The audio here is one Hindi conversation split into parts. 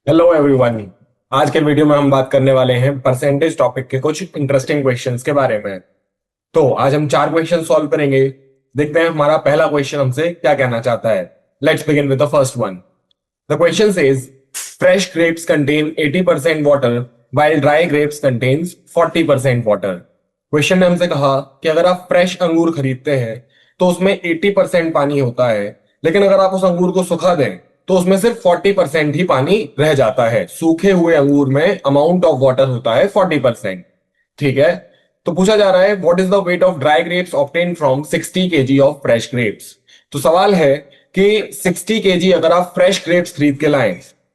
Hello everyone. आज के वीडियो में हम बात करने वाले हैं परसेंटेज टॉपिक के कुछ इंटरेस्टिंग क्वेश्चंस के बारे में। तो आज हम 4 क्वेश्चन सॉल्व करेंगे। देखते हैं हमारा पहला क्वेश्चन हमसे क्या कहना चाहता है। Let's begin with the first one. The question says fresh grapes contain 80% water while dry grapes contains 40% water. Question ने हमसे कहा कि अगर आप फ्रेश अंगूर खरीदते हैं तो उसमें 80% पानी होता है, लेकिन अगर आप उस अंगूर को सुखा दें तो उसमें सिर्फ 40% ही पानी रह जाता है। सूखे हुए अंगूर में अमाउंट ऑफ वाटर होता है 40%। ठीक है। तो पूछा जा रहा है what is the weight of dry grapes obtain from 60 KG of fresh grapes. तो सवाल है कि 60 केजी अगर आप फ्रेश ग्रेप्स खरीद के लाएं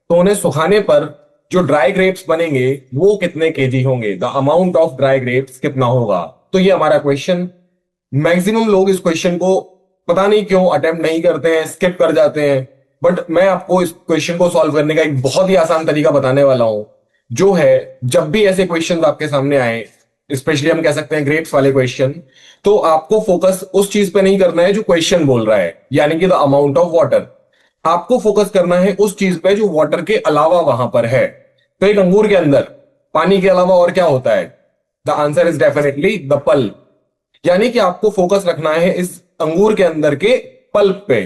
तो उन्हें सुखाने पर जो ड्राई ग्रेप्स बनेंगे वो कितने केजी होंगे, the amount of dry grapes कितना होगा। तो ये हमारा क्वेश्चन। मैक्सिमम लोग इस क्वेश्चन को पता नहीं क्यों अटेम्प्ट नहीं करते हैं, स्किप कर जाते हैं। बट मैं आपको इस क्वेश्चन को सॉल्व करने का एक बहुत ही आसान तरीका बताने वाला हूं, जो है जब भी ऐसे क्वेश्चंस आपके सामने आए, स्पेशली हम कह सकते हैं ग्रेप्स वाले क्वेश्चन, तो आपको फोकस उस चीज पे नहीं करना है जो क्वेश्चन बोल रहा है, यानी कि द अमाउंट ऑफ वाटर। आपको फोकस करना है उस चीज पे जो वाटर के अलावा वहां पर है। तो एक अंगूर के अंदर पानी के अलावा और क्या होता है? The answer is definitely the pulp. यानी कि आपको फोकस रखना है इस अंगूर के अंदर के पल्प पे।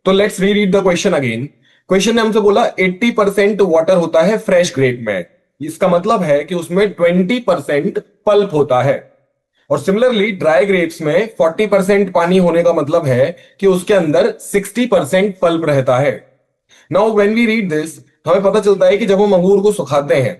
तो let's read the question again. Question ने हमसे बोला 80% वाटर होता है फ्रेश ग्रेप में। इसका मतलब है कि उसमें 20% पल्प होता है। और सिमिलरली ड्राई ग्रेप्स में 40% पानी होने का मतलब है कि उसके अंदर 60% पल्प रहता है। Now when we read this, हमें पता चलता है कि जब हम अंगूर को सुखाते हैं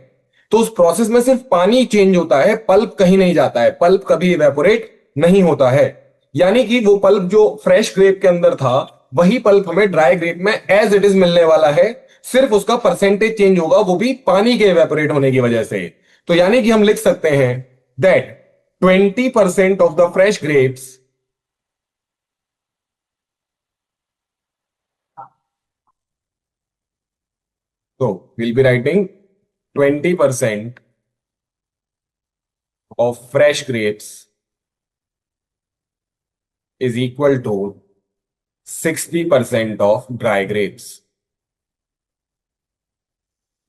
तो उस प्रोसेस में सिर्फ पानी चेंज होता है, पल्प कहीं नहीं जाता है, पल्प कभी इवेपोरेट नहीं होता है। यानी कि वो पल्प जो फ्रेश ग्रेप के अंदर था वही पल्प हमें ड्राई ग्रेप में एज इट इज मिलने वाला है। सिर्फ उसका परसेंटेज चेंज होगा, वो भी पानी के इवेपोरेट होने की वजह से। तो यानी कि हम लिख सकते हैं that 20% of the fresh grapes, तो will be writing 20% of fresh grapes is equal to 60% of dry grapes।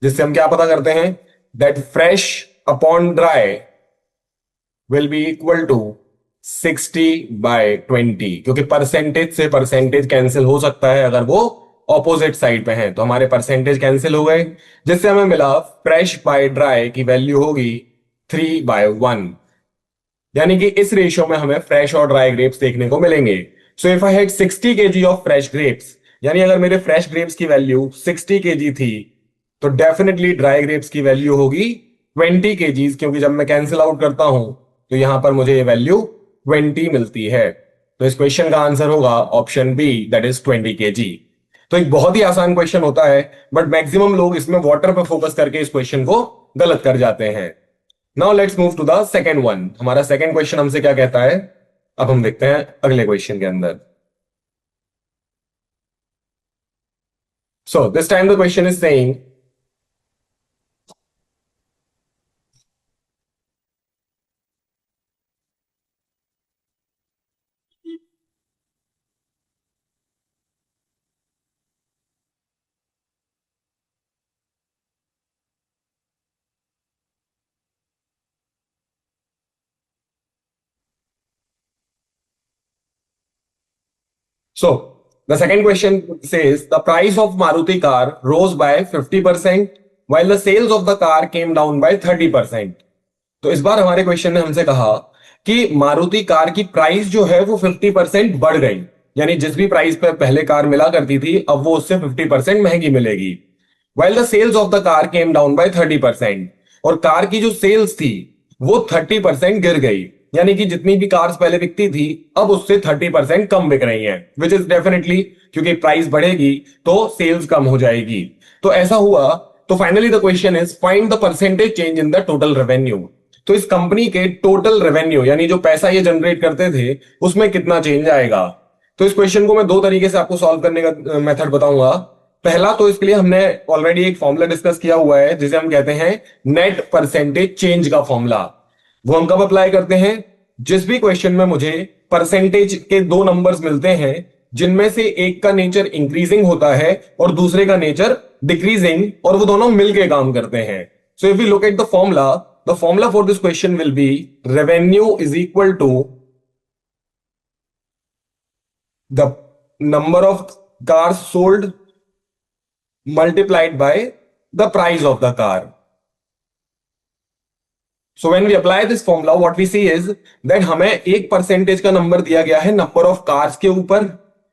जिससे हम क्या पता करते हैं? That fresh upon dry will be equal to 60/20, क्योंकि परसेंटेज से परसेंटेज कैंसिल हो सकता है अगर वो ऑपोजिट साइड पे है। तो हमारे परसेंटेज कैंसिल हो गए, जिससे हमें मिला फ्रेश बाय ड्राई की वैल्यू होगी 3/1। यानी कि इस रेशियो में हमें फ्रेश और ड्राई ग्रेप्स देखने को मिलेंगे। So if I had 60 KG of fresh grapes, यानी अगर मेरे फ्रेश ग्रेप्स की वैल्यू 60 केजी थी, तो डेफिनेटली ड्राई ग्रेप्स की वैल्यू होगी 20 केजीज, क्योंकि जब मैं कैंसिल आउट करता हूं तो यहां पर मुझे ये वैल्यू 20 मिलती है। तो इस क्वेश्चन का आंसर होगा option B, that is 20 kg. तो एक बहुत ही आसान क्वेश्चन होता है, बट मैक्सिमम लोग इसमें वाटर पर फोकस करके इस क्वेश्चन को गलत कर जाते हैं। Now let's move to the second one. हमारा सेकेंड क्वेश्चन हमसे क्या कहता है, अब हम देखते हैं अगले क्वेश्चन के अंदर। So this time the question is saying so the second question says the price of Maruti car rose by 50% while the sales of the car came down by 30%। तो इस बार हमारे क्वेश्चन ने हमसे कहा कि मारुति कार की प्राइस जो है वो 50% बढ़ गई, यानी जिस भी प्राइस पे पहले कार मिला करती थी अब वो उससे 50% महंगी मिलेगी। while the sales of the car came down by 30%, और कार की जो सेल्स थी वो 30% गिर गई, यानी कि जितनी भी कार्स पहले बिकती थी अब उससे 30% कम बिक रही हैं, विच इज डेफिनेटली, क्योंकि प्राइस बढ़ेगी तो सेल्स कम हो जाएगी। तो ऐसा हुआ। तो finally the question is find the percentage change in the total revenue. तो इस कंपनी के टोटल रेवेन्यू, यानी जो पैसा ये जनरेट करते थे, उसमें कितना चेंज आएगा। तो इस क्वेश्चन को मैं दो तरीके से आपको सॉल्व करने का मेथड बताऊंगा। पहला, तो इसके लिए हमने ऑलरेडी एक फॉर्मूला डिस्कस किया हुआ है जिसे हम कहते हैं नेट परसेंटेज चेंज का फॉर्मूला। वो हम कब अप्लाई करते हैं? जिस भी क्वेश्चन में मुझे परसेंटेज के दो नंबर्स मिलते हैं जिनमें से एक का नेचर इंक्रीजिंग होता है और दूसरे का नेचर डिक्रीजिंग, और वो दोनों मिलके काम करते हैं। So if we look at the formula for this question will be revenue is equal to the number of cars sold multiplied by the price of the car. So when we apply this formula, what we see is that हमें एक परसेंटेज का नंबर दिया गया है नंबर ऑफ कार्स के ऊपर,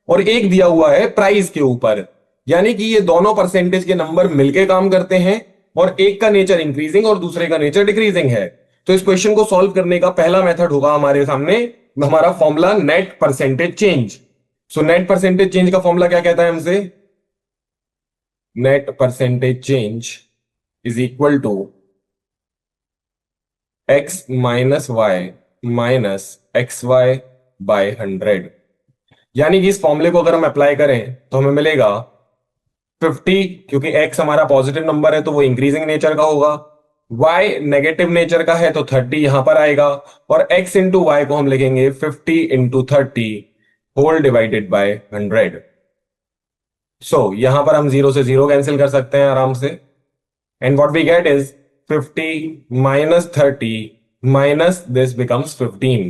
और एक दिया हुआ है प्राइस के ऊपर। यानी कि ये दोनों परसेंटेज के नंबर मिलके काम करते हैं, और एक का नेचर इंक्रीजिंग और दूसरे का नेचर डिक्रीजिंग है। तो इस क्वेश्चन को सॉल्व करने का पहला मेथड होगा हमारे सामने हमारा formula net percentage change. So net percentage change का फॉर्मूला क्या कहता है हमसे? Net percentage change is equal to x minus y minus x y by 100। यानी कि इस फॉर्मूले को अगर हम अप्लाई करें तो हमें मिलेगा 50, क्योंकि x हमारा पॉजिटिव नंबर है तो वो इंक्रीजिंग नेचर का होगा, y नेगेटिव नेचर का है तो 30 यहां पर आएगा, और x इंटू वाई को हम लिखेंगे 50 इंटू 30 होल डिवाइडेड बाय 100। सो यहां पर हम जीरो से जीरो कैंसिल कर सकते हैं आराम से, and what we get is 50 minus 30 minus this becomes 15.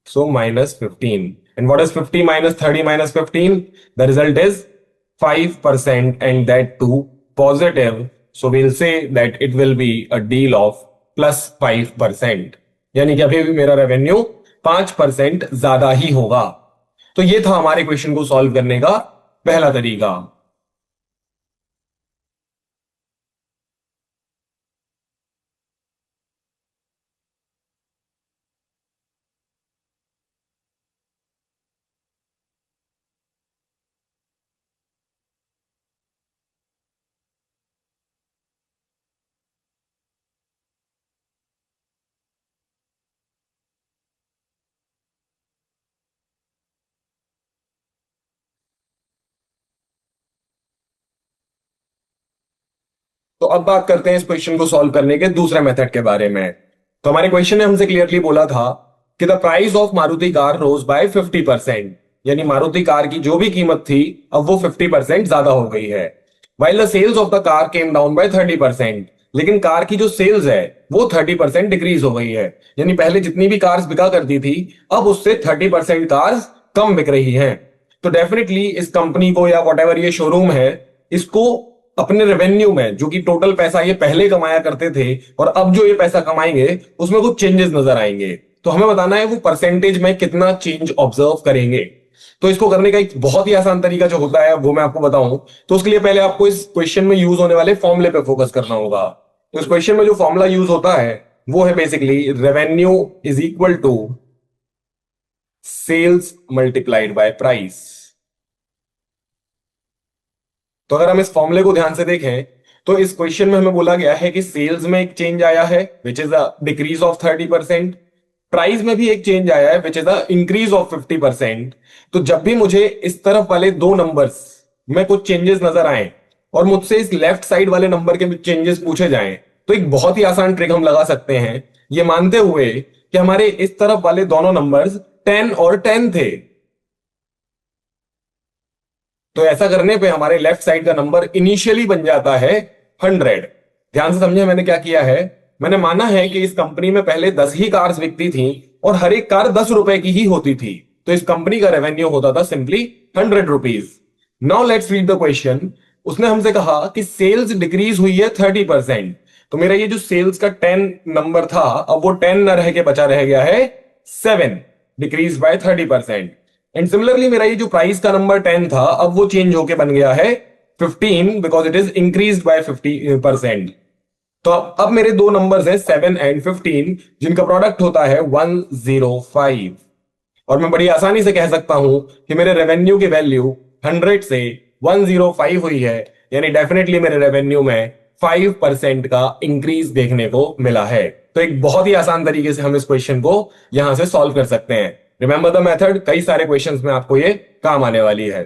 So minus 15. And what is 50 minus 30 minus 15? The result is 5%, and that too positive. So we'll say that it will be a deal of plus 5%. यानी कि अभी भी मेरा रेवेन्यू 5% ज्यादा ही होगा। तो ये था हमारे क्वेश्चन को सॉल्व करने का पहला तरीका। तो अब बात करते हैं इस क्वेश्चन को सॉल्व करने के दूसरे मेथड के बारे में। तो हमारे क्वेश्चन ने हमसे क्लियरली बोला था कि the price of Maruti car rose by 50%, यानी मारुति कार की जो भी कीमत थी अब वो 50% ज्यादा हो गई है। While the sales of the car came down by 30%, लेकिन कार की जो सेल्स है वो 30% डिक्रीज हो गई है। यानी पहले जितनी भी कार्स बिका करती थी अब उससे 30% कार्स कम बिक रही हैं। तो डेफिनेटली इस कंपनी को या वॉट एवर ये शोरूम है, इसको अपने रेवेन्यू में जो कि टोटल पैसा ये पहले कमाया करते थे और अब जो ये पैसा कमाएंगे उसमें कुछ चेंजेस नजर आएंगे। तो हमें बताना है वो परसेंटेज में कितना चेंज ऑब्जर्व करेंगे। तो इसको करने का एक बहुत ही आसान तरीका जो होता है वो मैं आपको बताऊं, तो उसके लिए पहले आपको इस क्वेश्चन में यूज होने वाले फॉर्मूले पे फोकस करना होगा। तो इस क्वेश्चन में जो फॉर्मूला यूज होता है वो है basically revenue is equal to sales multiplied by price. तो अगर हम इस फॉर्मूले को ध्यान से देखें तो इस क्वेश्चन में हमें बोला गया है कि सेल्स में एक चेंज आया है which is a decrease of 30%, price में भी एक चेंज आया है which is a increase of 50%। तो जब भी मुझे इस तरफ वाले दो नंबर्स में कुछ चेंजेस नजर आए और मुझसे इस लेफ्ट साइड वाले नंबर के चेंजेस पूछे जाएं, तो एक बहुत ही आसान ट्रिक हम लगा सकते हैं, ये मानते हुए कि हमारे इस तरफ वाले दोनों नंबर्स 10 और 10 थे। तो ऐसा करने पे हमारे लेफ्ट साइड का नंबर इनिशियली बन जाता है 100। ध्यान से समझे मैंने क्या किया है। मैंने माना है कि इस कंपनी में पहले 10 ही कार्स बिकती थी और हर एक कार 10 रुपए की ही होती थी, तो इस कंपनी का रेवेन्यू होता था simply 100 rupees. Now let's read the question. उसने हमसे कहा कि सेल्स डिक्रीज हुई है 30%। तो मेरा ये जो सेल्स का 10 नंबर था अब वो 10 न रह के बचा रह गया है 7, डिक्रीज बाय 30%। एंड सिमिलरली मेरा ये जो प्राइस का नंबर 10 था अब वो चेंज होके बन गया है 15 because it is increase by 50%। तो अब मेरे दो नंबर्स हैं 7 एंड 15 जिनका प्रोडक्ट होता है 105, और मैं बड़ी आसानी से कह सकता हूं कि मेरे रेवेन्यू की वैल्यू 100 से 105 हुई है, यानी डेफिनेटली मेरे रेवेन्यू में 5% का इंक्रीज देखने को मिला है। तो एक बहुत ही आसान तरीके से हम इस क्वेश्चन को यहां से सॉल्व कर सकते हैं। रिमेंबर द मेथड, कई सारे क्वेश्चंस में आपको ये काम आने वाली है।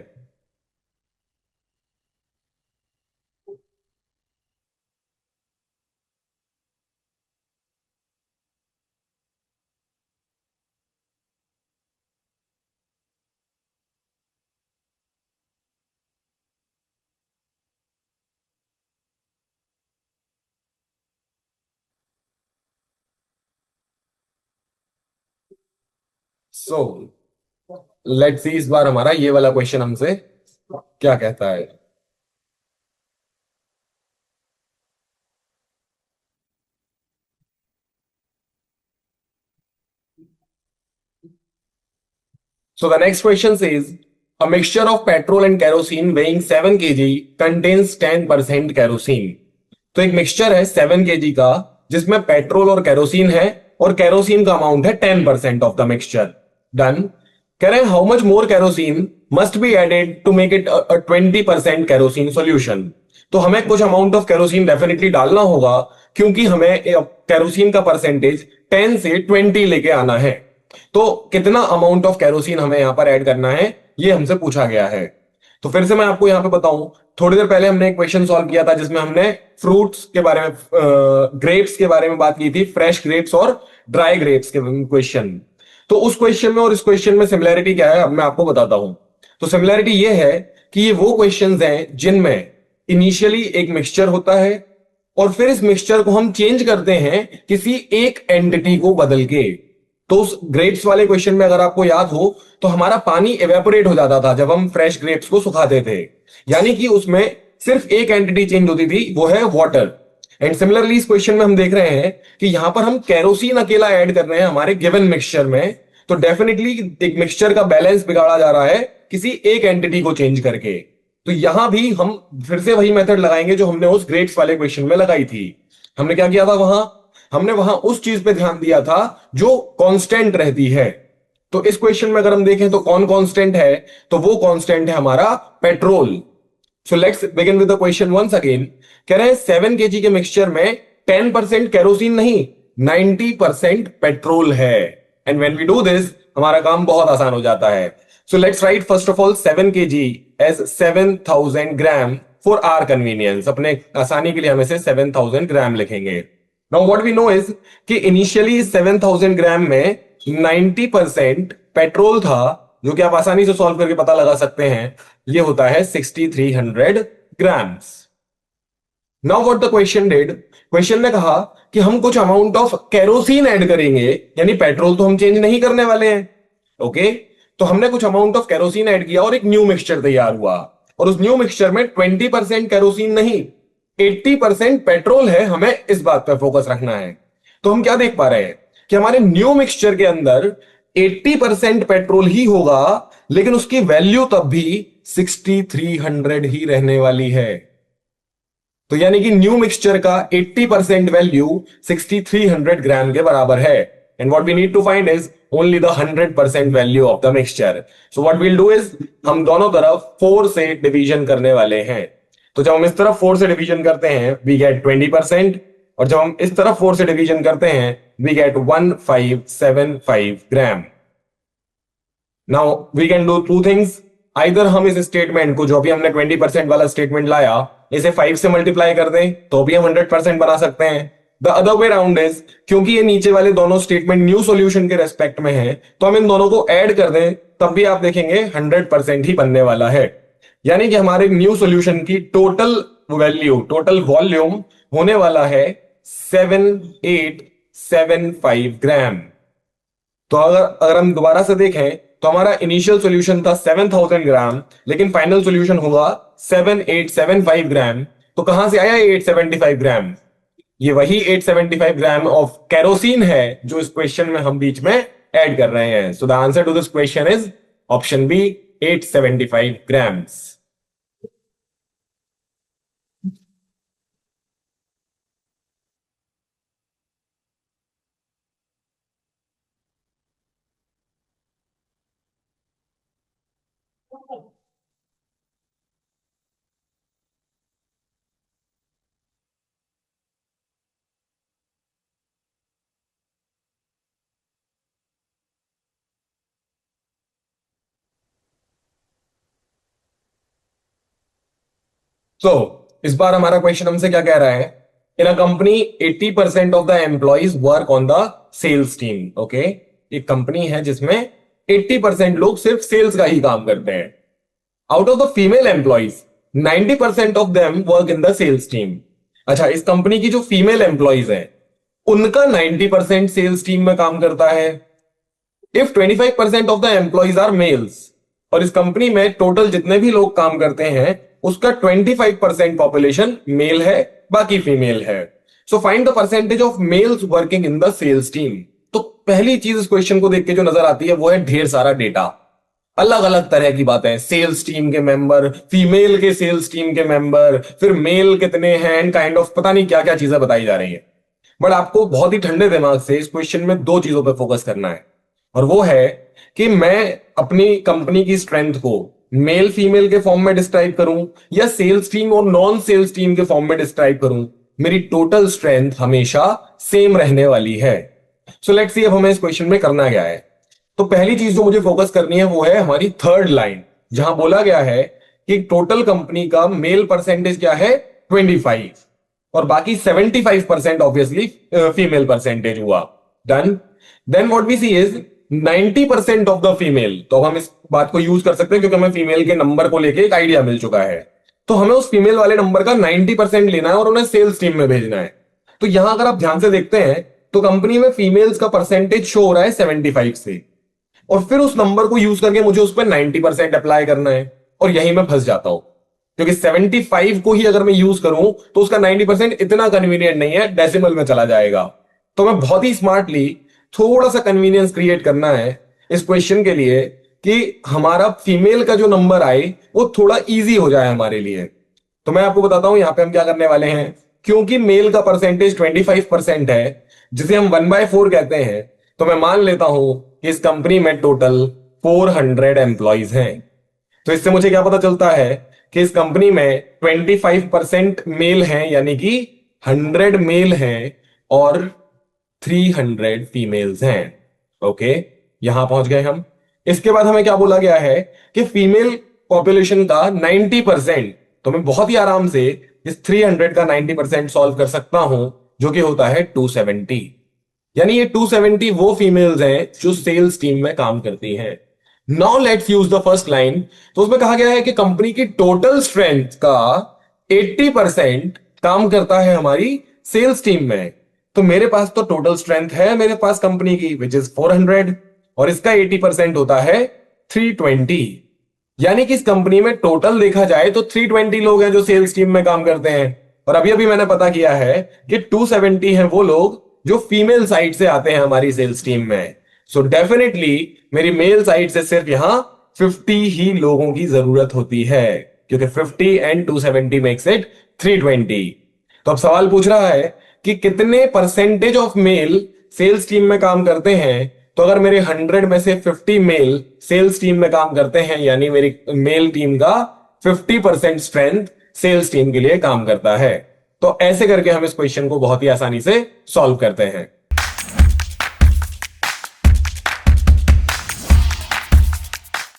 सो लेट्स सी इस बार हमारा ये वाला क्वेश्चन हमसे क्या कहता है। So the next question says a mixture of petrol and kerosene weighing 7 kg contains 10% kerosene। तो एक मिक्सचर है 7 kg का जिसमें पेट्रोल और केरोसिन है और केरोसिन का अमाउंट है 10% ऑफ द मिक्सचर। डन। कह रहे हैं how much more kerosene must be added to make it 20% kerosene solution. तो हमें कुछ अमाउंट ऑफ केरोसिन डेफिनेटली डालना होगा क्योंकि हमें केरोसिन का परसेंटेज 10 से 20 लेके आना है। तो कितना अमाउंट ऑफ केरोसिन हमें यहां पर ऐड करना है ये हमसे पूछा गया है। तो फिर से मैं आपको यहां पे बताऊं, थोड़ी देर पहले हमने एक क्वेश्चन सॉल्व किया था जिसमें हमने फ्रूट्स के बारे में, ग्रेप्स के बारे में बात की थी, फ्रेश ग्रेप्स और ड्राई ग्रेप्स के क्वेश्चन। तो उस क्वेश्चन में और इस क्वेश्चन में सिमिलैरिटी क्या है अब मैं आपको बताता हूं। तो सिमिलैरिटी ये है कि ये वो क्वेश्चंस हैं जिनमें इनिशियली एक मिक्सचर होता है और फिर इस मिक्सचर को हम चेंज करते हैं किसी एक एंटिटी को बदल के। तो उस ग्रेप्स वाले क्वेश्चन में अगर आपको याद हो तो हमारा पानी एवेपोरेट हो जाता था जब हम फ्रेश ग्रेप्स को सुखाते थे, यानी कि उसमें सिर्फ एक एंटिटी चेंज होती थी, वो है वाटर। एंड सिमिलरली इस क्वेश्चन में हम देख रहे हैं कि यहां पर हम केरोसिन अकेला ऐड कर रहे हैं हमारे गिवन मिक्सचर में। तो डेफिनेटली एक मिक्सचर का बैलेंस बिगाड़ा जा रहा है किसी एक एंटिटी को चेंज करके। तो यहां भी हम फिर से वही मेथड लगाएंगे जो हमने उस ग्रेप्स वाले क्वेश्चन में लगाई थी। हमने क्या किया था वहां, हमने वहां उस चीज पे ध्यान दिया था जो कांस्टेंट रहती है। तो इस क्वेश्चन में अगर हम देखें तो कौन कांस्टेंट है, तो वो कांस्टेंट है हमारा petrol. So let's begin with the question once again. कह रहे हैं 7 kg के मिक्सचर में 10% केरोसिन नहीं 90% पेट्रोल है। And when we do this हमारा काम बहुत आसान हो जाता है। So let's write first of all 7 kg as 7000 gram for our convenience. अपने आसानी के लिए हम इसे 7000 ग्राम लिखेंगे। Now what we know is कि इनिशियली 7000 ग्राम में 90% पेट्रोल था, जो कि आप आसानी से सॉल्व करके पता लगा सकते हैं, ये होता है 6300 grams. Now what the question did, question ने कहा कि हम कुछ अमाउंट ऑफ केरोसिन ऐड करेंगे, यानी पेट्रोल तो हम चेंज नहीं करने वाले हैं। ओके, तो हमने कुछ अमाउंट ऑफ केरोसिन ऐड किया और एक न्यू मिक्सचर तैयार हुआ। और उस न्यू मिक्सचर में 20% केरोसिन नहीं 80% पेट्रोल है। हमें इस बात पर फोकस रखना है। तो हम क्या देख पा रहे हैं कि हमारे न्यू मिक्सचर के अंदर 80% पेट्रोल ही होगा, लेकिन उसकी वैल्यू तब भी 6300 ही रहने वाली है। तो यानी कि न्यू मिक्सचर का 80% वैल्यू 6300 ग्राम के बराबर है। And what we need to find is only the 100% value of the mixture. So what we'll do is हम दोनों तरफ 4 से डिवीजन करने वाले हैं। तो जब हम इस तरफ 4 से डिवीजन करते हैं वी गेट 20%, और जब हम इस तरफ 4 से डिवीजन करते हैं we get 1575 gram. Now we can do two things. Either हम इस स्टेटमेंट को, जो भी हमने 20% वाला स्टेटमेंट लाया, इसे 5 से मल्टीप्लाई कर दें तो भी हम 100% बना सकते हैं। The other way round is, क्योंकि ये नीचे वाले दोनों स्टेटमेंट न्यू सॉल्यूशन के रेस्पेक्ट में है, तो हम इन दोनों को ऐड कर दें तब भी आप देखेंगे 100% ही बनने वाला है। यानी कि हमारे न्यू सॉल्यूशन की टोटल वैल्यू, टोटल वॉल्यूम होने वाला है 7875 ग्राम। तो अगर हम दोबारा से देखें तो हमारा इनिशियल सॉल्यूशन था 7000 ग्राम, लेकिन फाइनल सॉल्यूशन होगा 7875 ग्राम। तो कहां से आया ये 875 ग्राम? ये वही 875 ग्राम ऑफ केरोसिन है जो इस क्वेश्चन में हम बीच में ऐड कर रहे हैं। So the answer to this question is option B 875 grams. तो इस बार हमारा क्वेश्चन हमसे क्या कह रहा है? In a company 80% of the employees work on the sales team. Okay, एक कंपनी है जिसमें 80% लोग सिर्फ सेल्स का ही काम करते हैं। Out of the female employees 90% of them work in the sales team. अच्छा, इस कंपनी की जो फीमेल एम्प्लॉइज है उनका 90% सेल्स टीम में काम करता है। If 25% of the employees are males, और इस कंपनी में टोटल जितने भी लोग काम करते हैं उसका 25% पॉपुलेशन मेल है, बाकी फीमेल है। So find the percentage of males working in the sales team. तो पहली चीज इस क्वेश्चन को देख के जो नजर आती है वो है ढेर सारा डेटा, अलग अलग तरह की बातें, सेल्स टीम के मेंबर, फीमेल के सेल्स टीम के मेंबर, फिर मेल कितने हैं एंड काइंड ऑफ पता नहीं क्या क्या चीजें बताई जा रही है। बट आपको बहुत ही ठंडे दिमाग से इस क्वेश्चन में दो चीजों पर फोकस करना है, और वो है कि मैं अपनी कंपनी की स्ट्रेंथ को मेल फीमेल के फॉर्म में डिस्क्राइब करूं या सेल्स टीम और नॉन सेल्स टीम के फॉर्म में डिस्क्राइब करूं। मेरी टोटल स्ट्रेंथ हमेशा सेम रहने वाली है। सो लेट्स सी अब हमें इस क्वेश्चन में करना क्या है। तो पहली चीज जो मुझे फोकस करनी है वो है हमारी थर्ड लाइन, जहां बोला गया है कि टोटल कंपनी का मेल परसेंटेज क्या है 25 और बाकी 75% ऑब्वियसली फीमेल परसेंटेज हुआ। Done. Then what we see is 90% of the female. तो अब हम इस बात को यूज कर सकते हैं क्योंकि हमें फीमेल के नंबर को लेके एक आइडिया मिल चुका है। तो हमें उस फीमेल वाले नंबर का 90% लेना है और उन्हें सेल्स टीम में भेजना है। तो यहां अगर आप ध्यान से देखते हैं तो कंपनी में फीमेल्स का परसेंटेज शो हो रहा है 75 से, और फिर उस नंबर को यूज करके मुझे उस पर 90% अप्लाई करना है, और यही मैं फंस जाता हूं क्योंकि 75 को ही अगर मैं यूज करूं तो उसका 90% इतना कन्वीनियंट नहीं है, डेसिमल में चला जाएगा। तो मैं बहुत ही स्मार्टली थोड़ा सा कन्वीनियंस क्रिएट करना है इस क्वेश्चन के लिए कि हमारा फीमेल का जो नंबर आए वो थोड़ा इजी हो जाए हमारे लिए। तो मैं आपको बताता हूं यहां पे हम क्या करने वाले हैं। क्योंकि मेल का परसेंटेज 25% है जिसे हम 1/4 कहते हैं, तो मैं मान लेता हूं कि इस कंपनी में टोटल 400 एम्प्लॉइज हैं। तो इससे मुझे क्या पता चलता है कि इस कंपनी में 25% मेल हैं, यानी कि 100 मेल हैं और 300 फीमेल्स हैं। ओके, यहां पहुंच गए हम। इसके बाद हमें क्या बोला गया है कि फीमेल पॉपुलेशन का 90%, तो मैं बहुत ही आराम से इस 300 का 90% सॉल्व कर सकता हूं, जो कि होता है 270। यानी ये 270 वो फीमेल्स हैं जो सेल्स टीम में काम करती हैं। Now let's use the first line. तो उसमें कहा गया है कि कंपनी की टोटल स्ट्रेंथ का 80% काम करता है हमारी सेल्स टीम में। तो मेरे पास तो टोटल स्ट्रेंथ है मेरे पास कंपनी की विच इज 400, और इसका 80% होता है 320। यानी कि इस कंपनी में टोटल देखा जाए तो 320 लोग हैं जो सेल्स टीम में काम करते हैं, और अभी अभी मैंने पता किया है कि 270 हैं वो लोग जो फीमेल साइड से आते हैं हमारी सेल्स टीम में। सो डेफिनेटली मेरी मेल साइड से सिर्फ यहां 50 ही लोगों की जरूरत होती है, क्योंकि 50 एंड 270 मेक्स इट 320। तो अब सवाल पूछ रहा है कि कितने percentage of male sales team में काम करते हैं। तो अगर मेरे 100 में से 50 मेल सेल्स टीम में काम करते हैं, यानी मेरी मेल टीम का 50% स्ट्रेंथ सेल्स टीम के लिए काम करता है। तो ऐसे करके हम इस क्वेश्चन को बहुत ही आसानी से सॉल्व करते हैं।